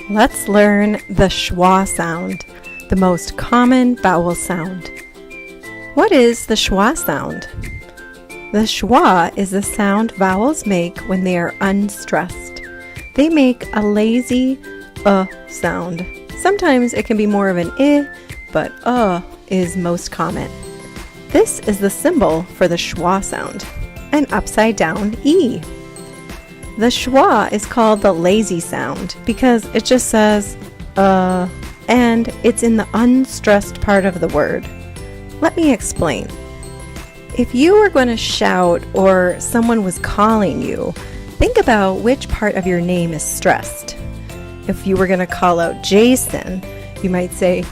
Let's learn the schwa sound, the most common vowel sound. What is the schwa sound? The schwa is the sound vowels make when they are unstressed. They make a lazy sound. Sometimes it can be more of an I, but is most common. This is the symbol for the schwa sound, an upside down E. The schwa is called the lazy sound because it just says and it's in the unstressed part of the word. Let me explain. If you were going to shout or someone was calling you, think about which part of your name is stressed. If you were going to call out Jason, you might say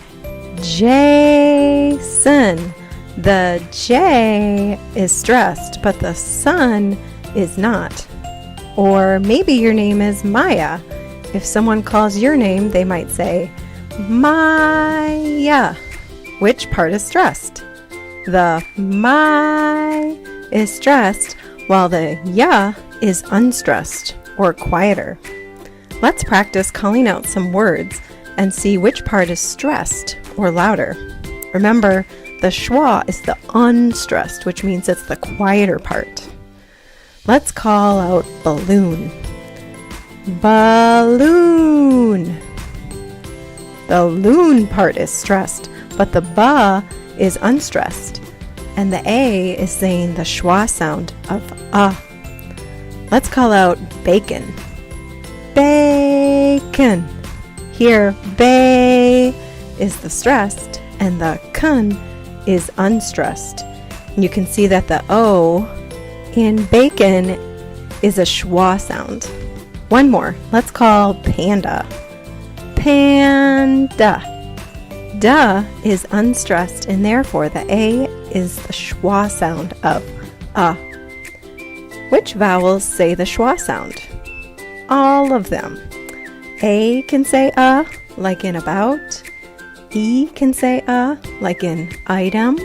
Jason. The J is stressed, but the son is not. Or maybe your name is Maya. If someone calls your name, they might say Maya. Which part is stressed? The my is stressed, while the ya is unstressed or quieter. Let's practice calling out some words and see which part is stressed or louder. Remember, the schwa is the unstressed, which means it's the quieter part. Let's call out balloon. Balloon. The loon part is stressed, but the ba is unstressed. And the A is saying the schwa sound of Let's call out bacon. Bacon. Here, bay is the stressed, and the kun is unstressed. And you can see that the O in bacon is a schwa sound. One more. Let's call panda. Panda. Da is unstressed, and therefore the A is the schwa sound of Which vowels say the schwa sound? All of them. A can say like in about. E can say like in item.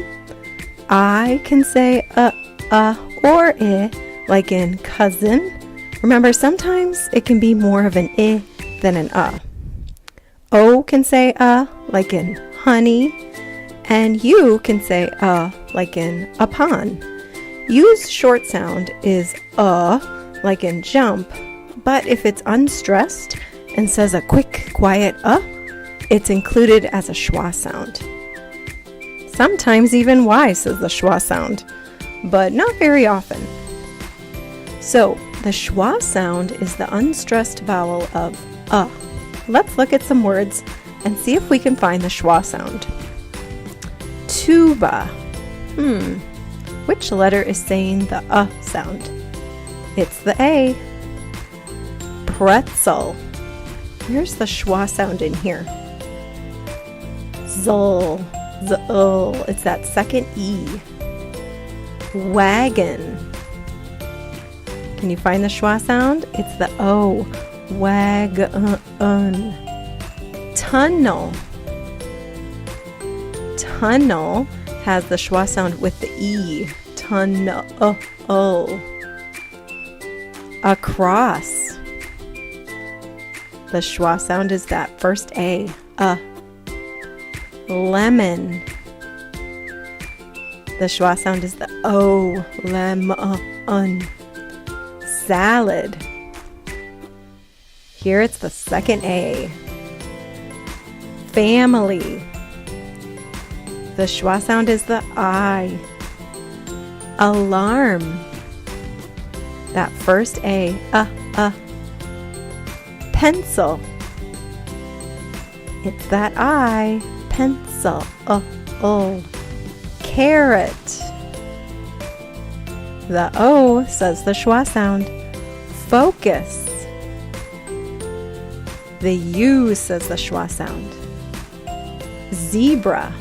I can say or I like in cousin. Remember, sometimes it can be more of an I than an O can say like in honey, and U can say like in upon. U's short sound is like in jump, but if it's unstressed and says a quick, quiet it's included as a schwa sound. Sometimes even Y says the schwa sound, but not very often. So the schwa sound is the unstressed vowel of Let's look at some words and see if we can find the schwa sound. Tuba. Which letter is saying the sound? It's the A. Pretzel. Where's the schwa sound in here? Zul. Zul. It's that second E. Wagon. Can you find the schwa sound? It's the O. Wagon. Tunnel. Tunnel has the schwa sound with the E. Tunnel. Across. The schwa sound is that first A. Lemon. The schwa sound is the O. Lemon. Salad. Here it's the second A. Family. The schwa sound is the I. Alarm. That first A. Pencil. It's that I. Pencil. Carrot. The O says the schwa sound. Focus. The U says the schwa sound. Zebra.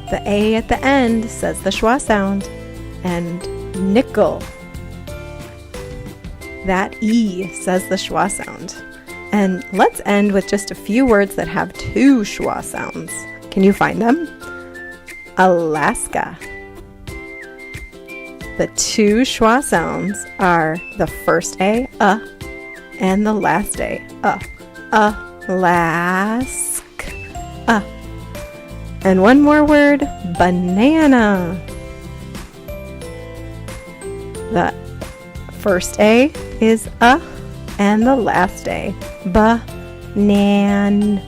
The A at the end says the schwa sound. And nickel. That E says the schwa sound. And let's end with just a few words that have two schwa sounds. Can you find them? Alaska. The two schwa sounds are the first A, and the last A, Alaska. And one more word, banana. The first A is and the last A, banana.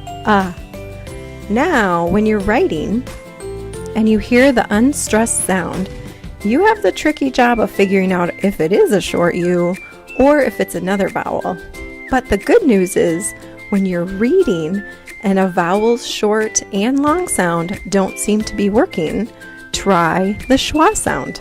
Now, when you're writing and you hear the unstressed sound, you have the tricky job of figuring out if it is a short U or if it's another vowel. But the good news is, when you're reading and a vowel's short and long sound don't seem to be working, try the schwa sound.